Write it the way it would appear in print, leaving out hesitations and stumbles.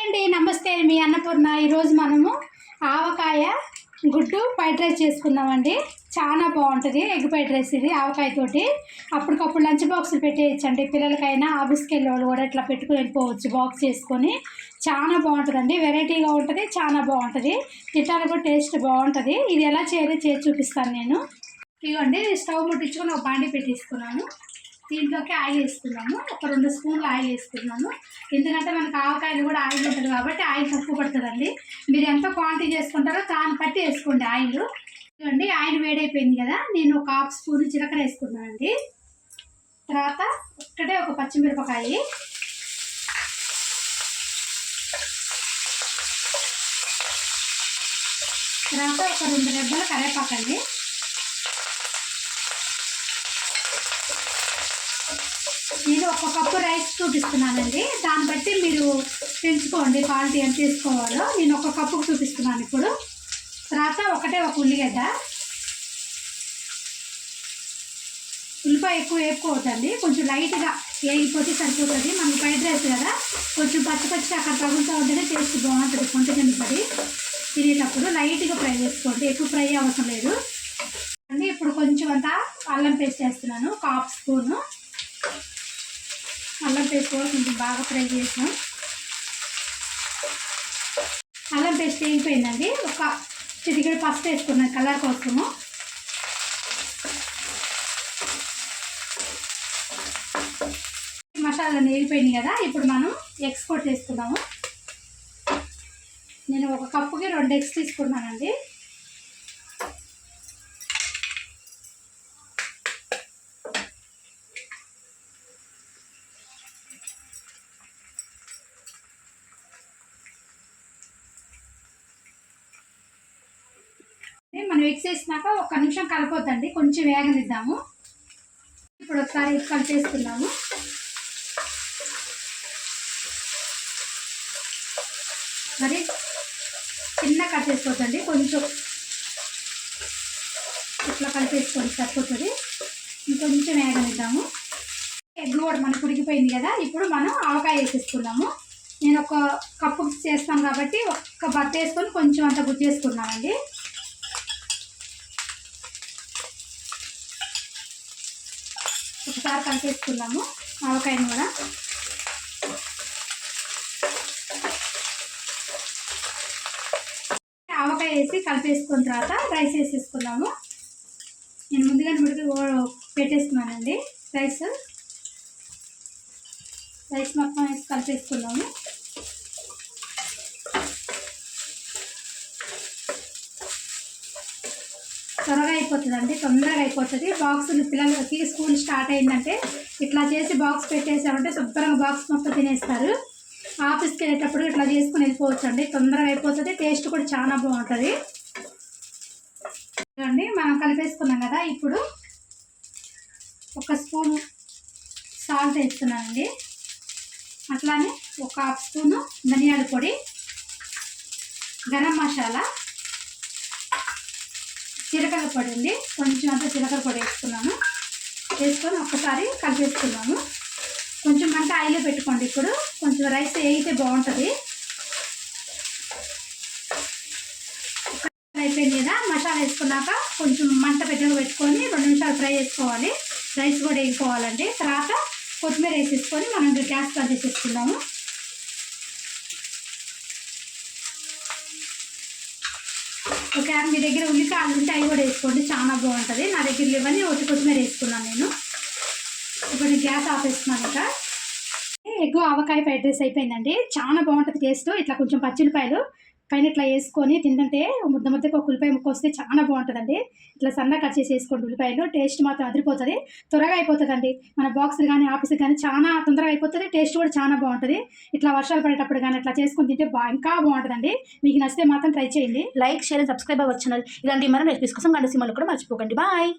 అండి, నమస్తే. మీ అన్నపూర్ణ. ఈరోజు మనము ఆవకాయ గుడ్డు ఫ్రైడ్ రైస్ చేసుకుందామండి. చాలా బాగుంటుంది ఎగ్ ఫ్రైడ్ రైస్. ఇది ఆవకాయతోటి అప్పటికప్పుడు లంచ్ బాక్సులు పెట్టేయచ్చండి. పిల్లలకైనా ఆఫీస్కి వెళ్ళే వాళ్ళు కూడా ఇట్లా పెట్టుకుని వెళ్ళిపోవచ్చు బాక్స్ చేసుకొని. చాలా బాగుంటుందండి, వెరైటీగా ఉంటుంది, చాలా బాగుంటుంది, తింటానికి కూడా టేస్ట్ బాగుంటుంది. ఇది ఎలా చేయాలో చేసి చూపిస్తాను నేను. ఇదిగోండి, స్టవ్ ముట్టించుకొని ఒక బాండి పెట్టేసుకున్నాను. దీంట్లోకి ఆయిల్ వేసుకున్నాము. ఒక 2 స్పూన్లు ఆయిల్ వేసుకున్నాము. ఎందుకంటే మనకు ఆవకాయలు కూడా ఆయిల్ ఉంటుంది కాబట్టి ఆయిల్ తక్కువ పడుతుందండి. మీరు ఎంత క్వాంటిటీ చేసుకుంటారో దాన్ని బట్టి వేసుకోండి ఆయిల్. ఇవ్వండి, ఆయిల్ వేడైపోయింది కదా, నేను ఒక 1/2 స్పూన్ జీలకర్ర వేసుకున్నానండి. తర్వాత ఒక పచ్చిమిరపకాయ, తర్వాత ఒక 2 రెబ్బల కరివేపాకండి. నేను 1 కప్పు రైస్ చూపిస్తున్నానండి, దాన్ని బట్టి మీరు పెంచుకోండి క్వాలిటీ ఎంత తీసుకోవాలో. నేను 1 కప్పుకు చూపిస్తున్నాను ఇప్పుడు. తర్వాత ఒక ఉల్లిగడ్డ. ఉల్లిపాయ ఎక్కువ వేపుకోవద్దండి, కొంచెం లైట్గా వేగిపోతే సరిపోతుంది. మనకి ఫ్రైడ్ రైస్ కదా, కొంచెం పచ్చి అక్కడ తగులుతూ ఉంటేనే టేస్ట్ బాగుంటుంది. కొంత కింద పడి తినేటప్పుడు లైట్గా ఫ్రై చేసుకోండి, ఎక్కువ ఫ్రై అవసరం లేదు అండి. ఇప్పుడు కొంచెం అంతా అల్లం పేస్ట్ వేస్తున్నాను, ఒక 1/2 స్పూను అల్లం పేస్ట్ కూడా కొంచెం బాగా ఫ్రై చేసాం. అల్లం పేస్ట్ వేగిపోయిందండి. ఒక చిటికెడు పసుపు వేసుకున్నాను కలర్ కోసము. మసాలాలు వేగిపోయినాయి కదా, ఇప్పుడు మనం ఎగ్స్ కూడా తీసుకున్నాము. నేను 1 కప్పుకి 2 ఎగ్స్ తీసుకున్నానండి. మనం ఎగ్స్ వేసినాక 1 నిమిషం కలపొద్దండి, కొంచెం వేగనిద్దాము. ఇప్పుడు ఒకసారి కలిపేసుకున్నాము. మరి చిన్న కట్ చేసుకోవద్దండి, కొంచెం ఇట్లా కలిపేసుకోండి సరిపోతుంది. ఇంకొంచెం వేగనిద్దాము. ఎగ్ కూడా మనకు ఉడికిపోయింది కదా, ఇప్పుడు మనం ఆవకాయ వేసేసుకున్నాము. నేను 1 కప్పు చేస్తాను కాబట్టి 1 బట్ట వేసుకొని కొంచెం అంత గుజ్జు చేసుకున్నానండి. ఒకసారి కలిపేసుకున్నాము ఆవకాయని కూడా. ఆవకాయ వేసి కలిపేసుకున్న తర్వాత రైస్ వేసేసుకున్నాము. నేను ముందుగానే ఉడికి పెట్టేసుకున్నానండి రైస్ మొత్తం వేసి కలిపేసుకున్నాము. త్వరగా అయిపోతుందండి, తొందరగా అయిపోతుంది. బాక్సులు పిల్లలకి స్కూల్ స్టార్ట్ అయిందంటే ఇట్లా చేసి బాక్స్ పెట్టేసామంటే శుభ్రంగా బాక్స్ మొత్తం తినేస్తారు. ఆఫీస్కి వెళ్ళేటప్పుడు ఇట్లా చేసుకుని వెళ్ళిపోవచ్చు అండి, తొందరగా అయిపోతుంది, టేస్ట్ కూడా చాలా బాగుంటుంది అండి. మనం కలిపేసుకున్నాం కదా, ఇప్పుడు 1 స్పూన్ సాల్ట్ వేస్తున్నానండి. అట్లానే 1/2 స్పూను ధనియాల పొడి, గరం మసాలా, జీలకర్ర పొడి అండి, కొంచెం అంతా జీలకర్ర పొడి వేసుకున్నాను. వేసుకొని ఒక్కసారి కలిపేసుకున్నాము. కొంచెం మంట ఆయిల్లో పెట్టుకోండి. ఇప్పుడు కొంచెం రైస్ వేగితే బాగుంటుంది. అయిపోయింది కదా, మసాలా వేసుకున్నాక కొంచెం మంట పెట్టుకొని 2 నిమిషాలు ఫ్రై చేసుకోవాలి. రైస్ కూడా వేసుకోవాలండి. తర్వాత కొత్తిమీర వేసేసుకొని మనం గ్యాస్ బంద్ చేసేసుకున్నాము. ఓకే, మీ దగ్గర ఉల్లికాయలు ఉంటే అవి కూడా వేసుకోండి, చాలా బాగుంటుంది. నా దగ్గర లేవని కొత్తిమీర వేసుకున్నాను నేను. ఇప్పుడు గ్యాస్ ఆపేస్తున్నాను. ఇంకా ఎగ్ ఆవకాయ ఫ్రైడ్ రైస్ అయిపోయిందండి, చాలా బాగుంటుంది టేస్ట్. ఇట్లా కొంచెం పచ్చిమిరపాయలు పైన ఇట్లా వేసుకొని తింటుంటే ముద్దకు 1 ఉల్లిపాయ ముక్క వస్తే చాలా బాగుంటుందండి. ఇట్లా సన్నగా కట్ చేసి వేసుకోండి ఉల్లిపాయలు, టేస్ట్ మాత్రం అదిరిపోతుంది. త్వరగా అయిపోతుందండి, మన బాక్సులు కానీ ఆఫీస్కి కానీ చాలా తొందరగా అయిపోతుంది. టేస్ట్ కూడా చాలా బాగుంటుంది. ఇట్లా వర్షాలు పడేటప్పుడు కానీ ఇట్లా చేసుకొని తింటే ఇంకా బాగుంటుందండి. మీకు నచ్చితే మాత్రం ట్రై చేయండి. లైక్, షేర్, సబ్స్క్రైబ్ అవ్వచ్చు ఛానల్. ఇలాంటి మనం రెసిపీస్ కోసం గంట సినిమాలు కూడా మర్చిపోకండి. బాయ్.